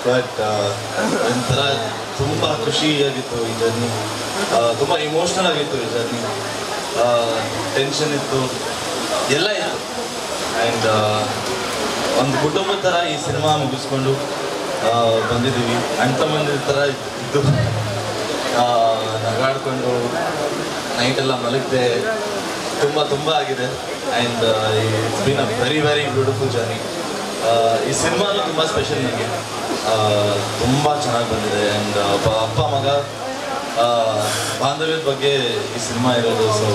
But ಒಂಥರ ತುಂಬ ಖುಷಿಯಾಗಿತ್ತು ಈ ಜರ್ನಿ, ತುಂಬ ಇಮೋಷ್ನಲ್ ಆಗಿತ್ತು ಈ ಜರ್ನಿ. ಟೆನ್ಷನ್ ಇತ್ತು, ಎಲ್ಲ ಇತ್ತು. ಆ್ಯಂಡ್ ಒಂದು ಕುಟುಂಬದ ಥರ ಈ ಸಿನಿಮಾ ಮುಗಿಸ್ಕೊಂಡು ಬಂದಿದ್ದೀವಿ. ಅಣ್ಣ ತಮ್ಮಂದಿರ ಥರ ಇದ್ದು ನಗಾಡ್ಕೊಂಡು ನೈಟೆಲ್ಲ ಮಲಗದೆ ತುಂಬ ಆಗಿದೆ. And it's been a very beautiful journey. ಈ ಸಿನಿಮಾನು ತುಂಬ ಸ್ಪೆಷಲ್ ನನಗೆ, ತುಂಬ ಚೆನ್ನಾಗಿ ಬಂದಿದೆ. ಆ್ಯಂಡ್ ಅಪ್ಪ ಮಗ ಬಾಂಧವ್ಯದ ಬಗ್ಗೆ ಈ ಸಿನಿಮಾ ಇರೋದು. ಸೊ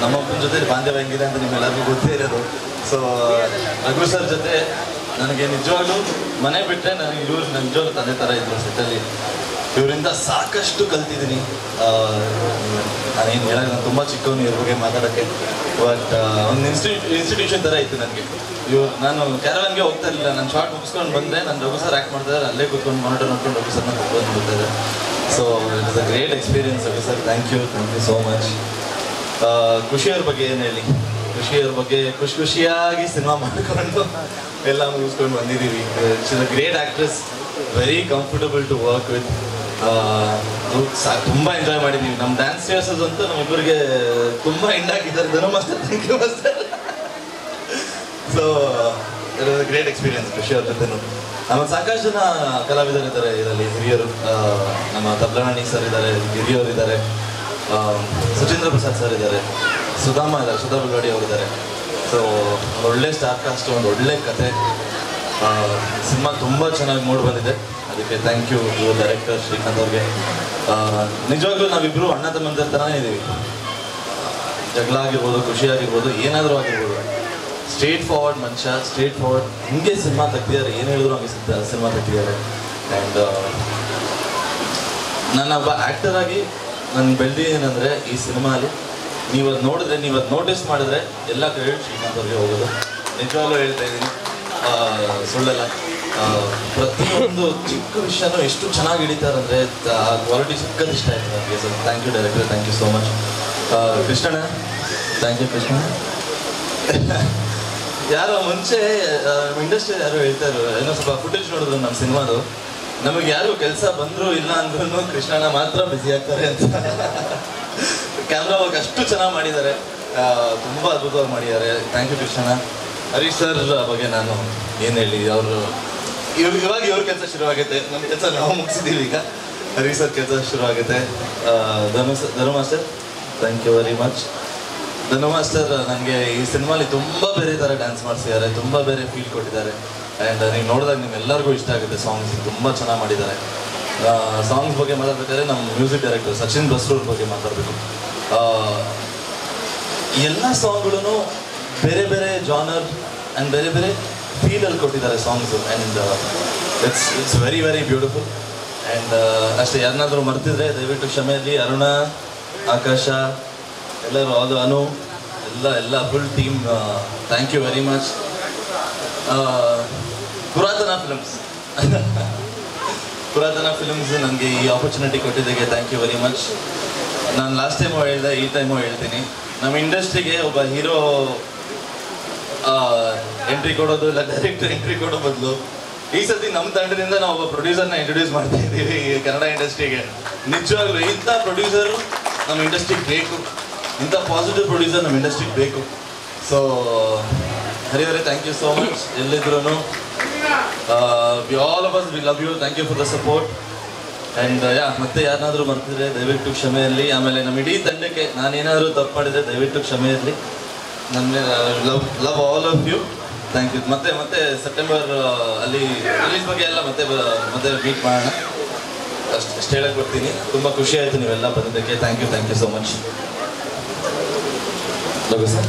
ನಮ್ಮಪ್ಪನ ಜೊತೆ ಬಾಂಧವ್ಯ ಹೆಂಗಿದೆ ಅಂತ ನಿಮ್ಮೆಲ್ಲರಿಗೂ ಗೊತ್ತೇ ಇರೋದು. ಸೊ ರಘು ಸರ್ ಜೊತೆ ನನಗೆ ನಿಜವಾಗ್ಲೂ ಮನೆ ಬಿಟ್ಟರೆ ನನಗೆ ಇವ್ರು ನಿಜವಾಗ್ಲೂ ತಂದೆ ಥರ ಇದ್ರು ಸೆಟ್ಟಲ್ಲಿ. ಇವರಿಂದ ಸಾಕಷ್ಟು ಕಲ್ತಿದ್ದೀನಿ. ನಾನೇನು ಹೇಳೋದು, ನಾನು ತುಂಬ ಚಿಕ್ಕವನು ಇವ್ರ ಬಗ್ಗೆ ಮಾತಾಡೋಕ್ಕೆ. ಬಟ್ ಒಂದು ಇನ್ಸ್ಟಿಟ್ಯೂಷನ್ ಥರ ಇತ್ತು ನನಗೆ. ನಾನು ಕ್ಯಾರವಾನ್ಗೆ ಹೋಗ್ತಾ ಇರಲಿಲ್ಲ. ನಾನು ಶಾರ್ಟ್ ಮುಗಿಸ್ಕೊಂಡು ಬಂದೆ, ನಾನು ರಘು ಸರ್ ಆ್ಯಕ್ಟ್ ಮಾಡ್ತಾಯಿದ್ದಾರೆ, ಅಲ್ಲೇ ಕೂತ್ಕೊಂಡು ಮಾನಿಟರ್ ನೋಡ್ಕೊಂಡು ರಘು ಸರ್ನ ಕೂತ್ಕೊಂಡು ಬರ್ತಾಯಿದ್ದೆ. So it is a great experience Raghu sir. Thank you so much. ಖುಷಿಯವ್ರ ಬಗ್ಗೆ ಏನು ಹೇಳಿ, ಖುಷಿಯವ್ರ ಬಗ್ಗೆ ಖುಷಿಯಾಗಿ ಸಿನಿಮಾ ಮಾಡಿಕೊಂಡು ಎಲ್ಲ ಮುಗಿಸ್ಕೊಂಡು ಬಂದಿದ್ದೀವಿ. It's a great actress, very comfortable to work with. ತುಂಬ ಎಂಜಾಯ್ ಮಾಡಿದ್ದೀವಿ. ನಮ್ಮ ಡ್ಯಾನ್ಸರ್ಸ್ ಅಂತೂ ನಮ್ಮಿಬ್ಬರಿಗೆ ತುಂಬ ಹಿಂಡಾಕಿದ್ದಾರೆ. Dhanu master, thank you master. So it was a great experience ಖುಷಿಯವ್ರ ಜೊತೆನೂ. ಆಮೇಲೆ ಸಾಕಷ್ಟು ಜನ ಕಲಾವಿದರಿದ್ದಾರೆ ಇದರಲ್ಲಿ, ಹಿರಿಯರು. ನಮ್ಮ ತಬ್ಲರಾಣಿ ಸರ್ ಇದ್ದಾರೆ, ಹಿರಿಯವರು ಇದ್ದಾರೆ, ಸುಚೇಂದ್ರ ಪ್ರಸಾದ್ ಸರ್ ಇದ್ದಾರೆ, ಸುಧಾ ಬಲ್ವಾಡಿ ಅವರಿದ್ದಾರೆ. ಸೊ ಒಳ್ಳೆ ಸ್ಟಾರ್ ಕಾಸ್ಟ್, ಒಂದು ಒಳ್ಳೆ ಕತೆ. ಸಿನಿಮಾ ತುಂಬ ಚೆನ್ನಾಗಿ ಮೂಡಿ ಬಂದಿದೆ. ಅದಕ್ಕೆ ಥ್ಯಾಂಕ್ ಯು ಡೈರೆಕ್ಟರ್ ಶ್ರೀಕಾಂತ್ ಅವ್ರಿಗೆ. ನಿಜವಾಗ್ಲೂ ನಾವಿಬ್ಬರು ಅಣ್ಣ ತಮ್ಮಂದಿರ ಥರನೇ ಇದ್ದೀವಿ. ಜಗಳ ಆಗಿರ್ಬೋದು, ಖುಷಿ ಆಗಿರ್ಬೋದು, ಏನಾದರೂ ಆಗಿರ್ಬೋದು, ಸ್ಟ್ರೇಟ್ ಫಾರ್ವರ್ಡ್ ಮನುಷ್ಯ, ಸ್ಟ್ರೇಟ್ ಫಾರ್ವರ್ಡ್. ಹಿಂಗೆ ಸಿನಿಮಾ ತೆಗ್ದಿದ್ದಾರೆ, ಏನು ಹೇಳಿದ್ರು ಹಂಗೆ ಸಿನಿಮಾ ತೆಗ್ದಿದ್ದಾರೆ. ಆ್ಯಂಡ್ ನಾನೊಬ್ಬ ಆ್ಯಕ್ಟರ್ ಆಗಿ ನಾನು ಬೆಳೆದಿದ್ದೀನಂದರೆ ಈ ಸಿನಿಮಾಲಿ ನೀವು ಅದು ನೋಡಿದ್ರೆ, ನೀವು ಅದು ನೋಟಿಸ್ ಮಾಡಿದ್ರೆ ಎಲ್ಲ ಕ್ರೆಡಿಟ್ ಶ್ರೀಕಾಂತ್ ಅವ್ರಿಗೆ ಹೋಗೋದು. ನಿಜವಾಗ್ಲೂ ಹೇಳ್ತಾ ಇದ್ದೀನಿ, ಸುಳ್ಳಲ್ಲ. ಪ್ರತಿಯೊಂದು ಚಿಕ್ಕ ವಿಷಯನೂ ಎಷ್ಟು ಚೆನ್ನಾಗಿ ಹಿಡಿತಾರೆ ಅಂದರೆ ಆ ಕ್ವಾಲಿಟಿ ಸಿಕ್ಕದು ಇಷ್ಟ ಆಯಿತು ನನಗೆ. So thank you director, thank you so much. ಕೃಷ್ಣಣ್ಣ, ಥ್ಯಾಂಕ್ ಯು ಕೃಷ್ಣ. ಯಾರೋ ಮುಂಚೆ ಇಂಡಸ್ಟ್ರಿ ಯಾರೋ ಹೇಳ್ತಾಯಿದ್ರು, ಏನೋ ಸ್ವಲ್ಪ ಫುಟೇಜ್ ನೋಡಿದ್ರು ನಮ್ಮ ಸಿನಿಮಾದು, ನಮಗೆ ಯಾರು ಕೆಲಸ ಬಂದರೂ ಇಲ್ಲ ಅಂದ್ರೂ ಕೃಷ್ಣಣ್ಣ ಮಾತ್ರ ಬ್ಯುಸಿ ಆಗ್ತಾರೆ ಅಂತ. ಕ್ಯಾಮ್ರಾ ವರ್ಕ್ ಅಷ್ಟು ಚೆನ್ನಾಗಿ ಮಾಡಿದ್ದಾರೆ, ತುಂಬ ಅದ್ಭುತವಾಗಿ ಮಾಡಿದ್ದಾರೆ. ಥ್ಯಾಂಕ್ ಯು ಕೃಷ್ಣಣ್ಣ. ಹರೀಶ್ ಸರ್ ಬಗ್ಗೆ ನಾನು ಏನು ಹೇಳಿ, ಅವರು ಇವಾಗ ಇವ್ರ ಕೆಲಸ ಶುರುವಾಗುತ್ತೆ, ನಮ್ಮ ಕೆಲಸ ನಾವು ಮುಗಿಸಿದ್ದೀವಿ ಈಗ. ಹರೀಶ್ ಸರ್ ಕೆಲಸ ಶುರುವಾಗುತ್ತೆ. Dhanu master, thank you very much. Dhanu master ನನಗೆ ಈ ಸಿನಿಮಾಲಿ ತುಂಬ ಬೇರೆ ಥರ ಡ್ಯಾನ್ಸ್ ಮಾಡಿಸಿದ್ದಾರೆ, ತುಂಬ ಬೇರೆ ಫೀಲ್ ಕೊಟ್ಟಿದ್ದಾರೆ. ಆ್ಯಂಡ್ ನೀವು ನೋಡಿದಾಗ ನಿಮ್ಮೆಲ್ಲರಿಗೂ ಇಷ್ಟ ಆಗುತ್ತೆ. ಸಾಂಗ್ಸ್ ತುಂಬ ಚೆನ್ನಾಗಿ ಮಾಡಿದ್ದಾರೆ. ಸಾಂಗ್ಸ್ ಬಗ್ಗೆ ಮಾತಾಡ್ಬೇಕಾದ್ರೆ ನಮ್ಮ ಮ್ಯೂಸಿಕ್ ಡೈರೆಕ್ಟರ್ ಸಚಿನ್ ಬಸ್ರೂರ್ ಬಗ್ಗೆ ಮಾತಾಡಬೇಕು. ಎಲ್ಲ ಸಾಂಗ್ಗಳೂ ಬೇರೆ ಬೇರೆ ಜಾನರ್ ಆ್ಯಂಡ್ ಬೇರೆ ಬೇರೆ ಫೀಲಲ್ಲಿ ಕೊಟ್ಟಿದ್ದಾರೆ songs. And it's very beautiful. And ಅಷ್ಟೇ, ಯಾರನ್ನಾದರೂ ಮರ್ತಿದ್ರೆ ದಯವಿಟ್ಟು ಕ್ಷಮೆಯಲ್ಲಿ. ಅರುಣ, ಆಕಾಶ, ಎಲ್ಲರೂ, ಅದು ಅನು, ಎಲ್ಲ full team, thank you very much. Puratana Films ನನಗೆ ಈ ಆಪರ್ಚುನಿಟಿ ಕೊಟ್ಟಿದ್ದಕ್ಕೆ ಥ್ಯಾಂಕ್ ಯು ವೆರಿ ಮಚ್. ನಾನು ಲಾಸ್ಟ್ ಟೈಮು ಹೇಳಿದೆ, ಈ ಟೈಮು ಹೇಳ್ತೀನಿ, ನಮ್ಮ ಇಂಡಸ್ಟ್ರಿಗೆ ಒಬ್ಬ ಹೀರೋ ಎಂಟ್ರಿ ಕೊಡೋದು ಇಲ್ಲ ಡೈರೆಕ್ಟರ್ ಎಂಟ್ರಿ ಕೊಡೋ ಬದಲು ಈ ಸತಿ ನಮ್ಮ ತಂಡದಿಂದ ನಾವು ಒಬ್ಬ ಪ್ರೊಡ್ಯೂಸರ್ನ ಇಂಟ್ರೊಡ್ಯೂಸ್ ಮಾಡ್ತಾ ಇದ್ದೀವಿ ಕನ್ನಡ ಇಂಡಸ್ಟ್ರಿಗೆ. ನಿಜವಾಗ್ಲೂ ಇಂಥ ಪ್ರೊಡ್ಯೂಸರು ನಮ್ಮ ಇಂಡಸ್ಟ್ರಿಗೆ ಬೇಕು, ಇಂಥ ಪಾಸಿಟಿವ್ ಪ್ರೊಡ್ಯೂಸರ್ ನಮ್ಮ ಇಂಡಸ್ಟ್ರಿಗೆ ಬೇಕು. ಸೊ ಹರಿಯವರೇ, ಥ್ಯಾಂಕ್ ಯು ಸೋ ಮಚ್. ಎಲ್ಲಿದ್ರು all of us we love you, thank you for the support. And ಮತ್ತೆ ಯಾರನ್ನಾದರೂ ಮರ್ತಿದ್ರೆ ದಯವಿಟ್ಟು ಕ್ಷಮೆ ಇರಲಿ. ಆಮೇಲೆ ನಮ್ಮ ಇಡೀ ತಂಡಕ್ಕೆ ನಾನೇನಾದರೂ ತಪ್ಪು ಮಾಡಿದರೆ ದಯವಿಟ್ಟು ಕ್ಷಮೆ ಇರಲಿ. ನನ್ನ love all of you, thank you. ಮತ್ತೆ ಸೆಪ್ಟೆಂಬರ್ ಅಲ್ಲಿ ರಿಲೀಸ್ ಬಗ್ಗೆ ಎಲ್ಲ ಮತ್ತೆ ಮೀಟ್ ಮಾಡೋಣ. ಅಷ್ಟು ಹೇಳಕ್ಕೆ ಬರ್ತೀನಿ. ತುಂಬ ಖುಷಿ ಆಯಿತು ನೀವೆಲ್ಲ ಬಂದಿದ್ದಕ್ಕೆ. Thank you so much. Love you sir.